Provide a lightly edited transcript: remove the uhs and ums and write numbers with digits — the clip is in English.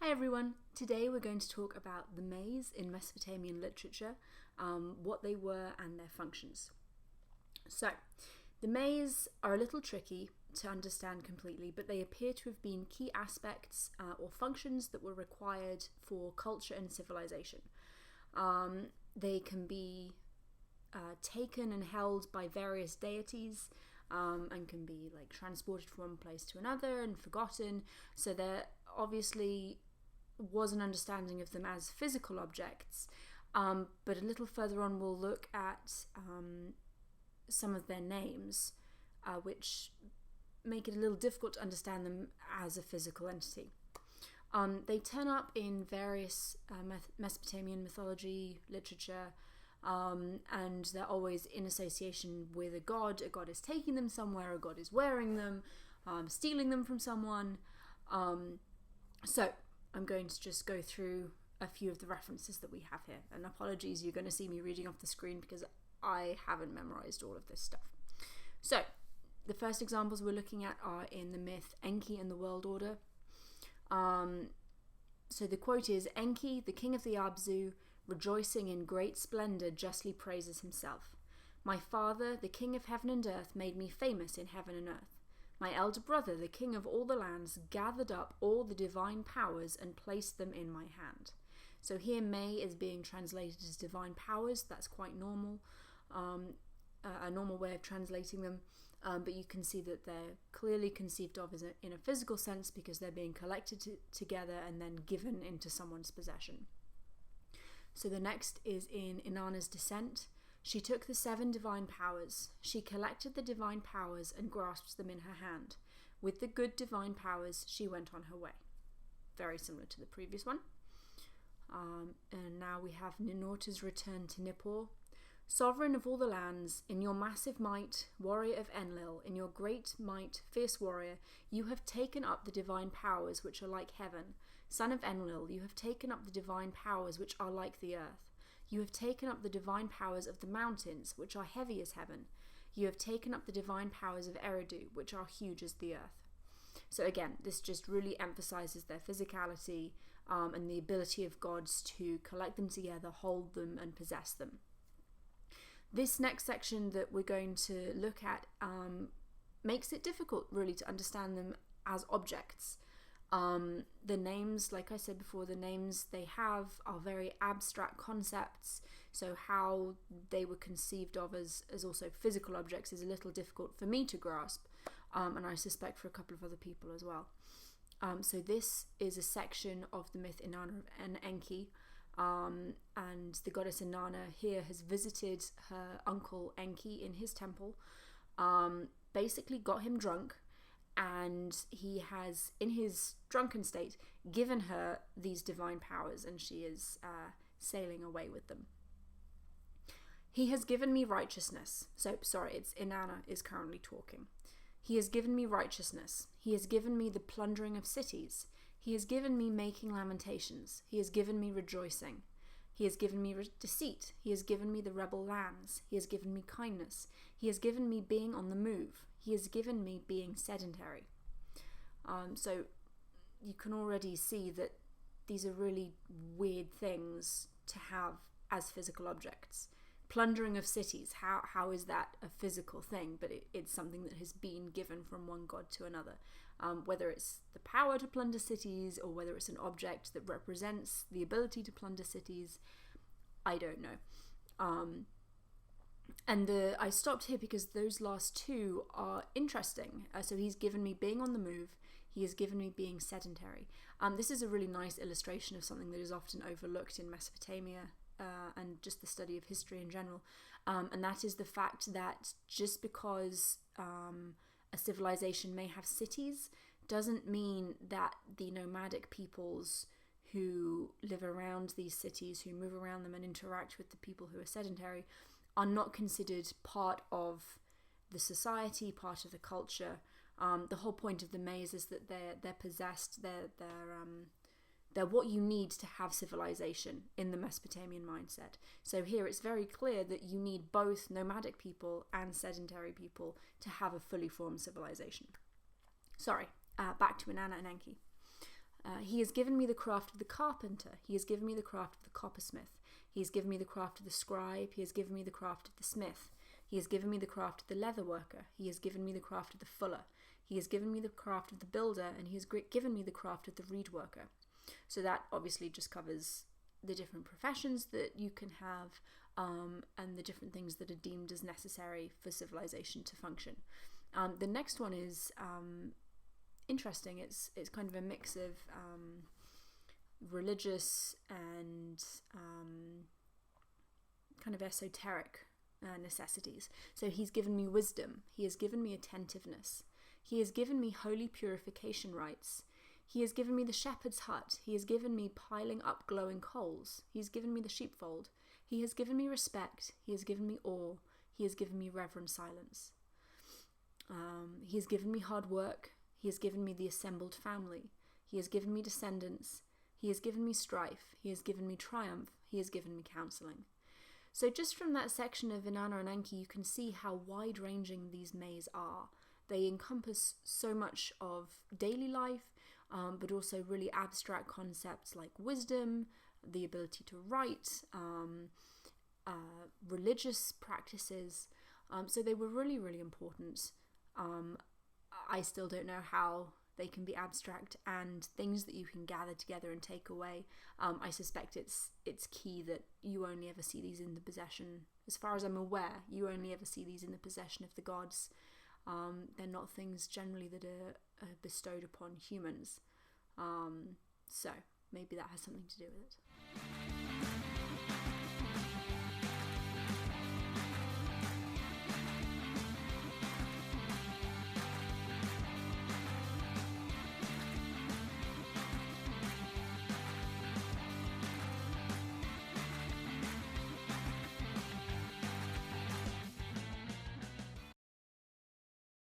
Hi everyone, today we're going to talk about the maze in Mesopotamian literature, what they were and their functions. So, the maze are a little tricky to understand completely, but they appear to have been key aspects or functions that were required for culture and civilization. They can be taken and held by various deities and can be like transported from one place to another and forgotten. So there obviously was an understanding of them as physical objects, but a little further on we'll look at some of their names, which make it a little difficult to understand them as a physical entity. They turn up in various Mesopotamian mythology, literature, and they're always in association with a god. A god is taking them somewhere, a god is wearing them, stealing them from someone. So I'm going to just go through a few of the references that we have here. And apologies, you're going to see me reading off the screen because I haven't memorized all of this stuff. So the first examples we're looking at are in the myth Enki and the World Order. So the quote is, "Enki, the king of the Abzu, rejoicing in great splendor, justly praises himself. My father, the king of heaven and earth, made me famous in heaven and earth. My elder brother, the king of all the lands, gathered up all the divine powers and placed them in my hand." So here May is being translated as divine powers. That's quite normal, a normal way of translating them. But you can see that they're clearly conceived of as in a physical sense because they're being collected together and then given into someone's possession. So the next is in Inanna's Descent. "She took the 7 divine powers. She collected the divine powers and grasped them in her hand. With the good divine powers, she went on her way." Very similar to the previous one. And now we have Ninurta's return to Nippur. "Sovereign of all the lands, in your massive might, warrior of Enlil, in your great might, fierce warrior, you have taken up the divine powers which are like heaven. Son of Enlil, you have taken up the divine powers which are like the earth. You have taken up the divine powers of the mountains, which are heavy as heaven. You have taken up the divine powers of Eridu, which are huge as the earth." So again, this just really emphasizes their physicality and the ability of gods to collect them together, hold them, and possess them. This next section that we're going to look at makes it difficult really to understand them as objects. The names, like I said before, the names they have are very abstract concepts, so how they were conceived of as also physical objects is a little difficult for me to grasp, and I suspect for a couple of other people as well. So this is a section of the myth Inanna and Enki, and the goddess Inanna here has visited her uncle Enki in his temple, basically got him drunk, and he has, in his drunken state, given her these divine powers, and she is sailing away with them. "He has given me righteousness." So, sorry, it's Inanna is currently talking. "He has given me righteousness. He has given me the plundering of cities. He has given me making lamentations. He has given me rejoicing. He has given me deceit. He has given me the rebel lands. He has given me kindness. He has given me being on the move. He has given me being sedentary." So you can already see that these are really weird things to have as physical objects. Plundering of cities, how is that a physical thing? But it's something that has been given from one god to another. Whether it's the power to plunder cities or whether it's an object that represents the ability to plunder cities, I don't know. And I stopped here because those last two are interesting. So he's given me being on the move. He has given me being sedentary. This is a really nice illustration of something that is often overlooked in Mesopotamia and just the study of history in general. And that is the fact that just because a civilization may have cities doesn't mean that the nomadic peoples who live around these cities, who move around them and interact with the people who are sedentary, are not considered part of the society, part of the culture. The whole point of the maze is that they're possessed, they're what you need to have civilization in the Mesopotamian mindset. So here it's very clear that you need both nomadic people and sedentary people to have a fully formed civilization. Sorry, back to Inanna and Enki. He has given me the craft of the carpenter. He has given me the craft of the coppersmith. He has given me the craft of the scribe. He has given me the craft of the smith. He has given me the craft of the leather worker. He has given me the craft of the fuller. He has given me the craft of the builder, and he has given me the craft of the reed worker. So that obviously just covers the different professions that you can have, and the different things that are deemed as necessary for civilization to function. The next one is interesting. It's kind of a mix of religious and kind of esoteric necessities. So he's given me wisdom. He has given me attentiveness. He has given me holy purification rites. He has given me the shepherd's hut. He has given me piling up glowing coals. He has given me the sheepfold. He has given me respect. He has given me awe. He has given me reverent silence. He has given me hard work. He has given me the assembled family. He has given me descendants. He has given me strife. He has given me triumph. He has given me counselling. So just from that section of Inanna and Enki, you can see how wide-ranging these mays are. They encompass so much of daily life, but also really abstract concepts like wisdom, the ability to write, religious practices. So they were really, really important. I still don't know how they can be abstract and things that you can gather together and take away. I suspect it's key that you only ever see these in the possession, as far as I'm aware, you only ever see these in the possession of the gods. They're not things generally that are bestowed upon humans. So maybe that has something to do with it.